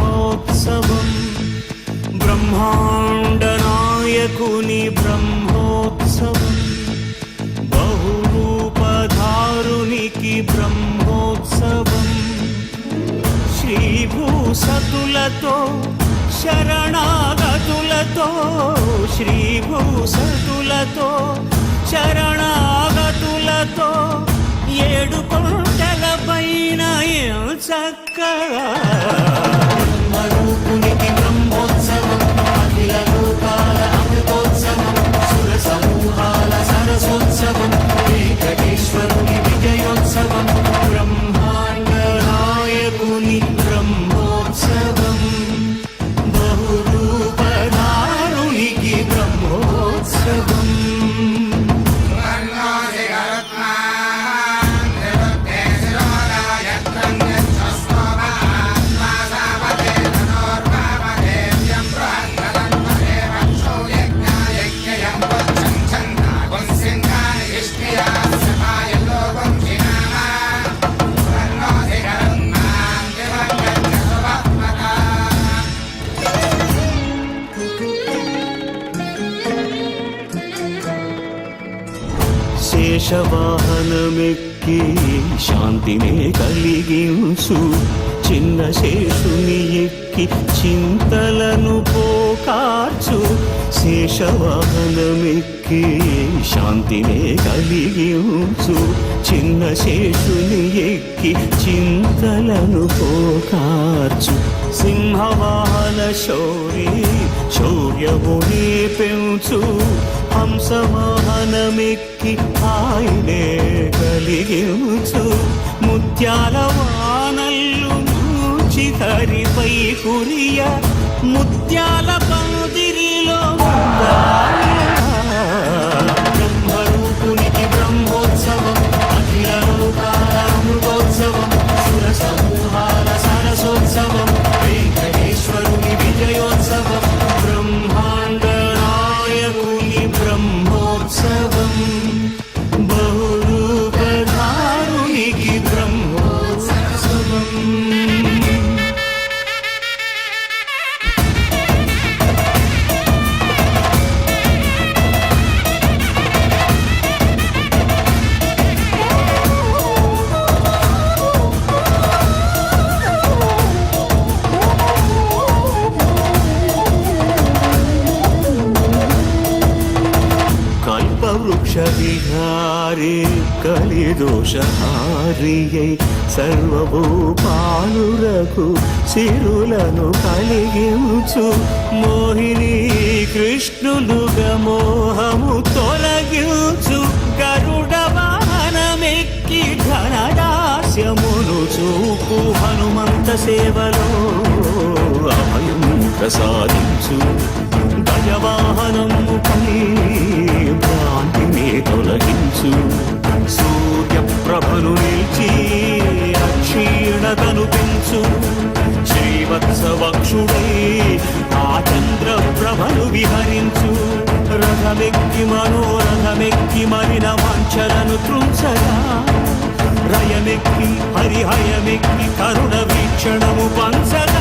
బ్రహ్మోత్సవం బ్రహ్మాండ నాయకుని బ్రహ్మోత్సవం బహురూపధారునికి బ్రహ్మోత్సవం శ్రీభూసతులతో శరణాగతులతో శ్రీభూసతులతో శరణాగతులతో ఏడు కొండల పైన చక్కగా బ్రహ్మరూపునికి బ్రహ్మోత్సవం అఖిల లోకాల అమృతోత్సవం సుర సమూహాల సరసోత్సవం వెంకటేశ్వరుని విజయోత్సవం బ్రహ్మాండ నాయకుని బ్రహ్మోత్సవం బహురూపధారునికి బ్రహ్మోత్సవం శేషవాహనమెక్కి శాంతినే కలిగించు చిన్న శేషుని ఎక్కి చింతలను పోకార్చు శేషవాహనమెక్కి శాంతినే కలిగించు చిన్న శేషుని ఎక్కి చింతలను పోకార్చు సింహవాహన శౌర్యముని పెంచు హంసవాహనమెక్కి ఆయనే కలిగించు ముత్యాల వానల్లు మూచి హరిపై కురియ ముత్యాల పందిరిలో బ్రహ్మరూపునికి బ్రహ్మోత్సవం అఖిల లోకాల అమృతోత్సవం సుర సమూహాల సరసోత్సవం వెంకటేశ్వరుని విజయోత్సవం బ్రహ్మాండ నాయకుని బ్రహ్మోత్సవం బహురూపధారునికి బ్రహ్మోత్సవం వృక్ష విహారే కలిదోషహారియై సర్వభూపాలురకు సిరులను కలిగించు మోహిని కృష్ణులుగా మోహము తొలగించు గరుడ వాహనమెక్కి ఘనదాస్యమును చూపు హనుమంత సేవలో అభయం ప్రసాదించు గజవాహనముపై భ్రాంతిని తొలగించు సూర్యప్రభను నిలిచి అక్షీణతను పెంచు శ్రీవత్సవక్షుడై ఆ చంద్రప్రభను విహరించు రథమెక్కి మనోరథమెక్కి మరిన వాంఛలను త్రుంచగా రయమెక్కి హరిహయమెక్కి కరుణ వీక్షణము పంచగా